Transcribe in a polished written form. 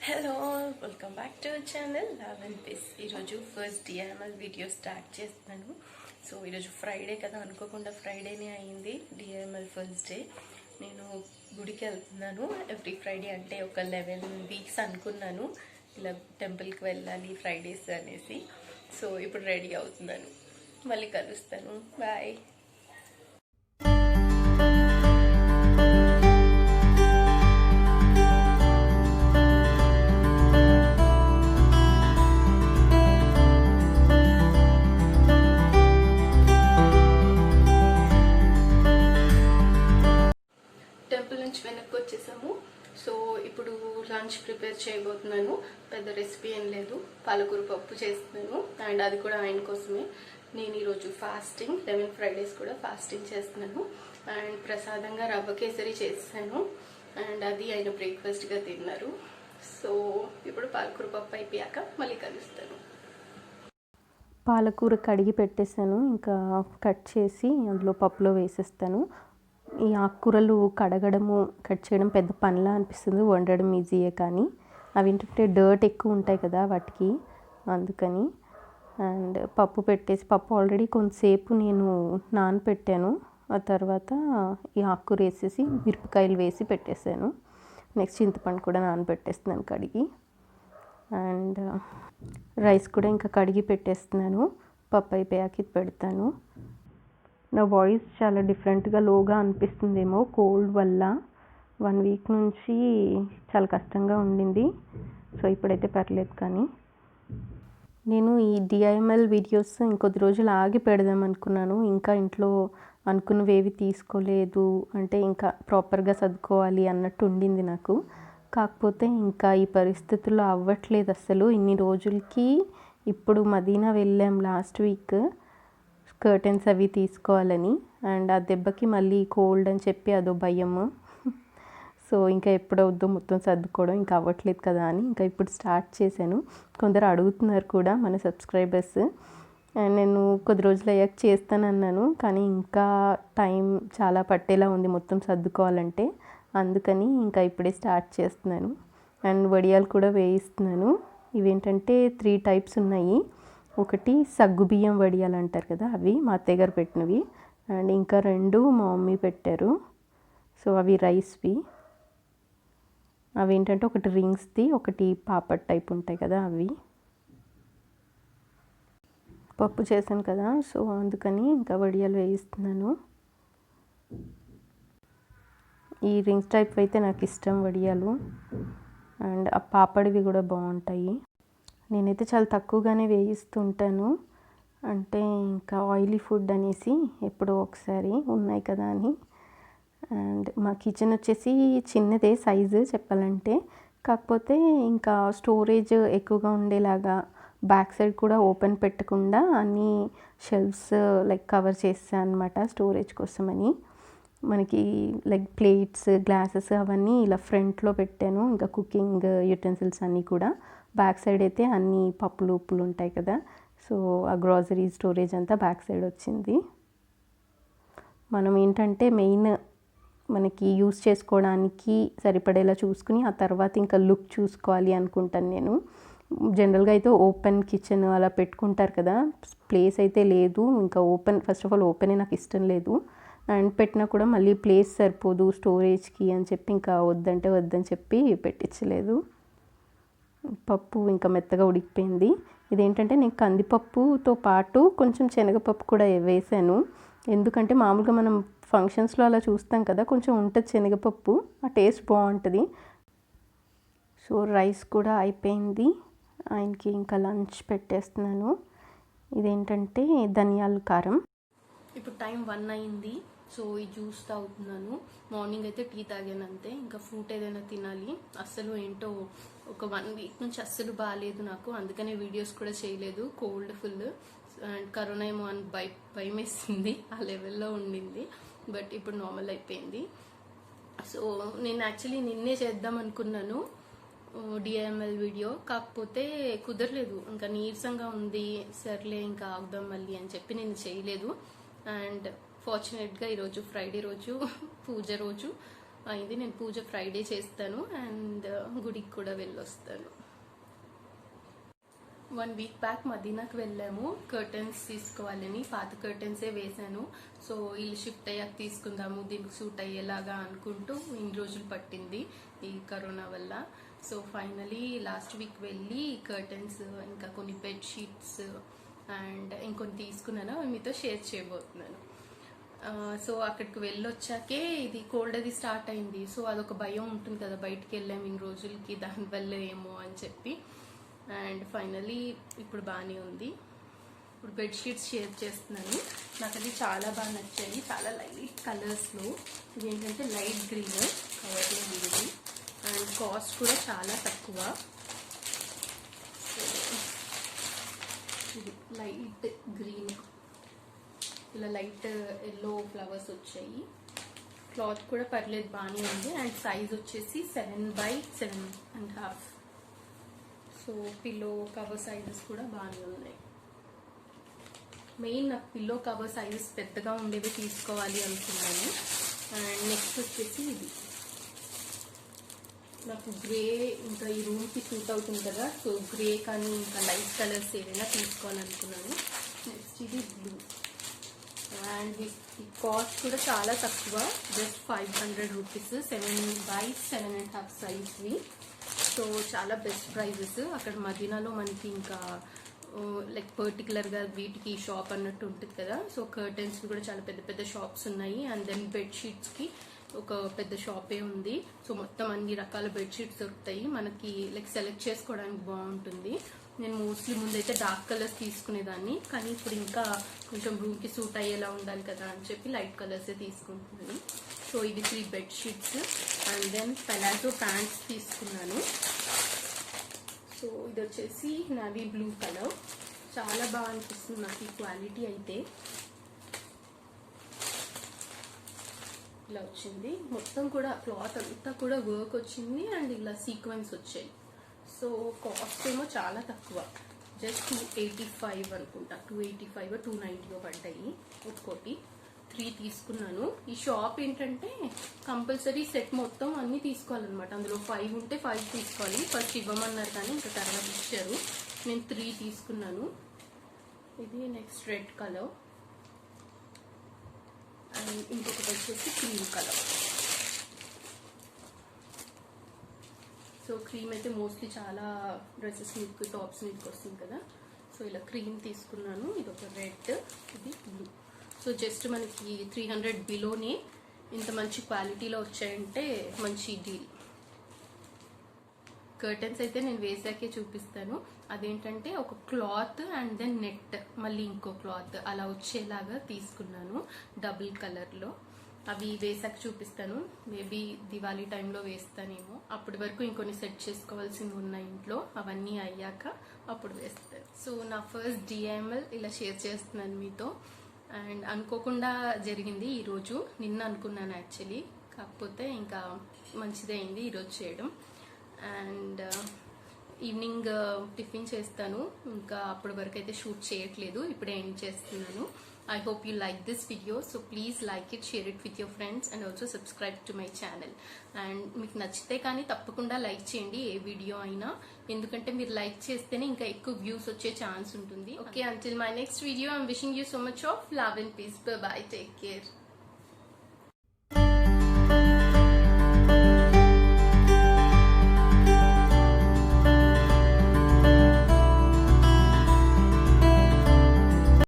Hello, welcome back to channel love and peace. ఈరోజు first DIML video start చేస్తున్నాను. So ఈరోజు Friday కదా, అనుకోకుండా ఫ్రైడేనే అయింది డిఐఎంఎల్ ఫస్ట్ డే. నేను గుడికి వెళ్తున్నాను ఎవ్రీ ఫ్రైడే, అంటే ఒక 11 వీక్స్ అనుకున్నాను ఇలా టెంపుల్కి వెళ్ళాలి ఫ్రైడేస్ అనేసి. సో ఇప్పుడు రెడీ అవుతున్నాను, మళ్ళీ కలుస్తాను, బాయ్. టెంపుల్ నుంచి వెనక్కి వచ్చేసాము. సో ఇప్పుడు లంచ్ ప్రిపేర్ చేయబోతున్నాను. పెద్ద రెసిపీ ఏం లేదు, పాలకూర పప్పు చేస్తున్నాను, అండ్ అది కూడా ఆయన కోసమే. నేను ఈరోజు ఫాస్టింగ్, 11 ఫ్రైడేస్ కూడా ఫాస్టింగ్ చేస్తున్నాను. అండ్ ప్రసాదంగా రవ్వ కేసరి చేస్తాను, అండ్ అది ఆయన బ్రేక్ఫాస్ట్గా తిన్నారు. సో ఇప్పుడు పాలకూర పప్పు అయిపోయాక మళ్ళీ కలుస్తాను. పాలకూర కడిగి పెట్టేసాను, ఇంకా కట్ చేసి అందులో పప్పులో వేసేస్తాను. ఈ ఆకుకూరలు కడగడము కట్ చేయడం పెద్ద పనిలా అనిపిస్తుంది, వండడం ఈజీయే. కానీ అవి ఏంటంటే డర్ట్ ఎక్కువ ఉంటాయి కదా వాటికి, అందుకని. అండ్ పప్పు పెట్టేసి, పప్పు ఆల్రెడీ కొంతసేపు నేను నానపెట్టాను. ఆ తర్వాత ఈ ఆకుకూర వేసేసి మిరపకాయలు వేసి పెట్టేశాను. నెక్స్ట్ చింతపండు కూడా నానబెట్టేస్తున్నాను కడిగి. అండ్ రైస్ కూడా ఇంకా కడిగి పెట్టేస్తున్నాను, పప్పు అయిపోయాక ఇది పెడతాను. నా వాయిస్ చాలా డిఫరెంట్గా లోగా అనిపిస్తుందేమో కోల్డ్ వల్ల. 1 వీక్ నుంచి చాలా కష్టంగా ఉండింది. సో ఇప్పుడైతే పర్లేదు. కానీ నేను ఈ డిఐఎంఎల్ వీడియోస్ ఇంకొద్ది రోజులు ఆగి పెడదాం అనుకున్నాను. ఇంకా ఇంట్లో అనుకున్నవి ఏవి తీసుకోలేదు, అంటే ఇంకా ప్రాపర్గా చదువుకోవాలి అన్నట్టు ఉండింది నాకు. కాకపోతే ఇంకా ఈ పరిస్థితుల్లో అవ్వట్లేదు అసలు. ఇన్ని రోజులకి ఇప్పుడు మదీనా వెళ్ళాం లాస్ట్ వీక్ కర్టెన్స్ అవి తీసుకోవాలని. అండ్ ఆ దెబ్బకి మళ్ళీ కోల్డ్ అని చెప్పి అదో భయము. సో ఇంకా ఎప్పుడవుద్దో మొత్తం సర్దుకోవడం, ఇంకా అవ్వట్లేదు కదా అని ఇంకా ఇప్పుడు స్టార్ట్ చేశాను. కొందరు అడుగుతున్నారు కూడా మన సబ్స్క్రైబర్స్. అండ్ నేను కొద్ది రోజులు అయ్యాక చేస్తానన్నాను, కానీ ఇంకా టైం చాలా పట్టేలా ఉంది మొత్తం సర్దుకోవాలంటే. అందుకని ఇంకా ఇప్పుడే స్టార్ట్ చేస్తున్నాను. అండ్ వడియాలు కూడా వేయిస్తున్నాను. ఇవేంటంటే 3 టైప్స్ ఉన్నాయి. ఒకటి సగ్గుబియ్యం వడియాలు అంటారు కదా, అవి మా అత్తయ్య గారు పెట్టినవి. అండ్ ఇంకా 2 మా మమ్మీ పెట్టారు. సో అవి రైస్వి. అవి ఏంటంటే ఒకటి రింగ్స్ది, ఒకటి పాపడ్ టైప్ ఉంటాయి కదా అవి. పప్పు చేశాను కదా, సో అందుకని ఇంకా వడియాలు వేయిస్తున్నాను. ఈ రింగ్స్ టైప్ అయితే నాకు ఇష్టం వడియాలు. అండ్ ఆ పాపడివి కూడా బాగుంటాయి. నేనైతే చాలా తక్కువగానే వేయిస్తుంటాను, అంటే ఇంకా ఆయిలీ ఫుడ్ అనేసి ఎప్పుడో ఒకసారి ఉన్నాయి కదా అని. అండ్ మా కిచెన్ వచ్చేసి చిన్నదే సైజు చెప్పాలంటే, కాకపోతే ఇంకా స్టోరేజ్ ఎక్కువగా ఉండేలాగా బ్యాక్ సైడ్ కూడా ఓపెన్ పెట్టకుండా అన్ని షెల్ఫ్స్ లైక్ కవర్ చేస్తాను అనమాట స్టోరేజ్ కోసమని. మనకి లైక్ ప్లేట్స్, గ్లాసెస్ అవన్నీ ఇలా ఫ్రంట్లో పెట్టాను. ఇంకా కుకింగ్ యుటెన్సిల్స్ అన్నీ కూడా బ్యాక్ సైడ్ అయితే అన్ని పప్పులు ఉప్పులు ఉంటాయి కదా, సో ఆ గ్రాసరీ స్టోరేజ్ అంతా బ్యాక్ సైడ్ వచ్చింది. మనం ఏంటంటే మెయిన్ మనకి యూస్ చేసుకోవడానికి సరిపడేలా చూసుకుని ఆ తర్వాత ఇంకా లుక్ చూసుకోవాలి అనుకుంటాను నేను. జనరల్గా అయితే ఓపెన్ కిచెన్ అలా పెట్టుకుంటారు కదా, ప్లేస్ అయితే లేదు. ఇంకా ఓపెన్, ఫస్ట్ ఆఫ్ ఆల్ ఓపెనే నాకు ఇష్టం లేదు. అండ్ పెట్టినా కూడా మళ్ళీ ప్లేస్ సరిపోదు స్టోరేజ్కి అని చెప్పి ఇంకా వద్దని చెప్పి పెట్టించలేదు. పప్పు ఇంకా మెత్తగా ఉడికిపోయింది. ఇదేంటంటే నేను కందిపప్పుతో పాటు కొంచెం శనగపప్పు కూడా వేసాను. ఎందుకంటే మామూలుగా మనం ఫంక్షన్స్లో అలా చూస్తాం కదా, కొంచెం ఉంటుంది శనగపప్పు, ఆ టేస్ట్ బాగుంటుంది. సో రైస్ కూడా అయిపోయింది, ఆయనకి ఇంకా లంచ్ పెట్టేస్తున్నాను. ఇదేంటంటే ధనియాల కారం. ఇప్పుడు టైం 1 అయింది. సో ఈ జ్యూస్ తాగుతున్నాను. మార్నింగ్ అయితే టీ తాగాను అంతే, ఇంకా ఫ్రూట్ ఏదైనా తినాలి. అస్సలు ఏంటో ఒక 1 వీక్ నుంచి అస్సలు బాగాలేదు నాకు, అందుకనే వీడియోస్ కూడా చేయలేదు. కోల్డ్ ఫుల్, అండ్ కరోనా ఏమో అని భయం వేసింది, ఆ లెవెల్లో ఉండింది. బట్ ఇప్పుడు నార్మల్ అయిపోయింది. సో నేను యాక్చువల్లీ నిన్నే చేద్దాం అనుకున్నాను డిఐఎంఎల్ వీడియో, కాకపోతే కుదరలేదు. ఇంకా నీరసంగా ఉంది, సర్లే ఇంకా ఆగుదాం మళ్ళీ అని చెప్పి నేను చేయలేదు. అండ్ ఫార్చునేట్గా ఈరోజు ఫ్రైడే రోజు పూజ రోజు, అయింది. నేను పూజ ఫ్రైడే చేస్తాను అండ్ గుడికి కూడా వెళ్ళొస్తాను. 1 వీక్ బ్యాక్ మదీనాకు వెళ్ళాము కర్టన్స్ తీసుకోవాలని. పాత కర్టన్సే వేసాను. సో ఇల్లు షిఫ్ట్ అయ్యాక తీసుకుందాము, దీనికి సూట్ అయ్యేలాగా అనుకుంటూ ఇన్ని రోజులు పట్టింది ఈ కరోనా వల్ల. సో ఫైనలీ లాస్ట్ వీక్ వెళ్ళి కర్టన్స్, ఇంకా కొన్ని బెడ్షీట్స్ అండ్ ఇంకొన్ని తీసుకున్నాను, అవి మీతో షేర్ చేయబోతున్నాను. సో అక్కడికి వెళ్ళొచ్చాకే ఇది కోల్డ్ అది స్టార్ట్ అయింది. సో అదొక భయం ఉంటుంది కదా, బయటికి వెళ్ళాము ఇన్ని రోజులకి, దానివల్ల ఏమో అని చెప్పి. అండ్ ఫైనలీ ఇప్పుడు బాగానే ఉంది. ఇప్పుడు బెడ్షీట్స్ షేర్ చేస్తున్నాను. నాకు అది చాలా బాగా నచ్చాయి, చాలా లైట్ కలర్స్లో. ఇది ఏంటంటే లైట్ గ్రీన్ కవర్లో ఉంది అండ్ కాస్ట్ కూడా చాలా తక్కువ. ఇది లైట్ గ్రీన్, ఇలా లైట్ ఎల్లో ఫ్లవర్స్ వచ్చాయి. క్లాత్ కూడా పర్లేదు, బాగానే ఉంది. అండ్ సైజ్ వచ్చేసి 7x7.5. So pillow cover sizes కూడా బాగానే ఉన్నాయి. మెయిన్ నాకు పిల్లో కవర్ సైజెస్ పెద్దగా ఉండేవి తీసుకోవాలి అనుకున్నాను. అండ్ నెక్స్ట్ వచ్చేసి ఇది నాకు గ్రే, ఇంకా ఈ రూమ్కి సూట్ అవుతుంది కదా, సో గ్రే కానీ ఇంకా లైట్ కలర్స్ ఏదైనా తీసుకోవాలనుకున్నాను. నెక్స్ట్ ఇది బ్లూ అండ్ కాస్ట్ కూడా చాలా తక్కువ, జస్ట్ 500 రూపీస్, 7x7.5 సైజ్వి. సో చాలా బెస్ట్ ప్రైజెస్. అక్కడ మదీనాలో మనకి ఇంకా లైక్ పర్టికులర్గా వీటికి షాప్ అన్నట్టు ఉంటుంది కదా, సో కర్టన్స్కి కూడా చాలా పెద్ద పెద్ద షాప్స్ ఉన్నాయి. అండ్ దెన్ బెడ్షీట్స్కి ఒక పెద్ద షాపే ఉంది. సో మొత్తం అన్ని రకాల బెడ్షీట్స్ దొరుకుతాయి మనకి, లైక్ సెలెక్ట్ చేసుకోవడానికి బాగుంటుంది. నేను మోస్ట్లీ ముందైతే డార్క్ కలర్స్ తీసుకునేదాన్ని, కానీ ఇప్పుడు ఇంకా కొంచెం రూమ్కి సూట్ అయ్యేలా ఉండాలి కదా అని చెప్పి లైట్ కలర్సే తీసుకుంటున్నాను. సో ఇది 3 bedsheets. And then palazzo pants తీసుకున్నాను. సో ఇది వచ్చేసి నావీ బ్లూ కలర్, చాలా బాగా అనిపిస్తుంది నాకు ఈ క్వాలిటీ అయితే. ఇలా వచ్చింది మొత్తం కూడా, క్లాత్ అంతా కూడా వర్క్ వచ్చింది అండ్ ఇలా సీక్వెన్స్ వచ్చాయి. సో కాస్ట్ ఏమో చాలా తక్కువ, జస్ట్ 285 అనుకుంటా, 285 290 పడ్డాయి ఒక్కోటి. 3 తీసుకున్నాను. ఈ షాప్ ఏంటంటే కంపల్సరీ సెట్ మొత్తం అన్ని తీసుకోవాలన్నమాట. అందులో 5 ఉంటే 5 తీసుకోవాలి. ఫస్ట్ ఇవ్వమన్నారు కానీ ఇంకా తర్వాత ఇచ్చారు. నేను 3 తీసుకున్నాను. ఇది నెక్స్ట్ రెడ్ కలర్ అండ్ ఇంకొకటి వచ్చేసి క్రీమ్ కలర్. సో క్రీమ్ అయితే మోస్ట్లీ చాలా డ్రెస్సెస్ మీదకి, టాప్స్ మీదకి వస్తుంది కదా, సో ఇలా క్రీమ్ తీసుకున్నాను. ఇది ఒక రెడ్, ఇది బ్లూ. సో జస్ట్ మనకి 300 బిలోనే ఇంత మంచి క్వాలిటీలో వచ్చాయంటే మంచి డీల్. కర్టన్స్ అయితే నేను వేసాకే చూపిస్తాను. అదేంటంటే ఒక క్లాత్ అండ్ దెన్ నెట్, మళ్ళీ ఇంకో క్లాత్ అలా వచ్చేలాగా తీసుకున్నాను డబుల్ కలర్లో. అవి వేసాక చూపిస్తాను. మేబీ దివాళీ టైంలో వేస్తానేమో. అప్పటి వరకు ఇంకొన్ని సెట్ చేసుకోవాల్సింది ఉన్నాయి ఇంట్లో, అవన్నీ అయ్యాక అప్పుడు వేస్తాను. సో నా ఫస్ట్ DIML ఇలా షేర్ చేస్తున్నాను మీతో. అండ్ అనుకోకుండా జరిగింది ఈరోజు. నిన్న అనుకున్నాను యాక్చువల్లీ, కాకపోతే ఇంకా మంచిదే అయింది ఈరోజు చేయడం. అండ్ ఈవినింగ్ టిఫిన్ చేస్తాను, ఇంకా అప్పటి వరకు అయితే షూట్ చేయట్లేదు, ఇప్పుడే ఎండ్ చేస్తున్నాను. I hope you like this video, so please like it, share it with your friends and also subscribe to my channel. And మీకు నచ్చితే కానీ తప్పకుండా లైక్ చేయండి ఏ వీడియో అయినా, ఎందుకంటే మీరు లైక్ చేస్తేనే ఇంకా ఎక్కువ వ్యూస్ వచ్చే ఛాన్స్ ఉంటుంది. Okay, until my next video, I'm wishing you so much of love and peace. Bye bye, take care.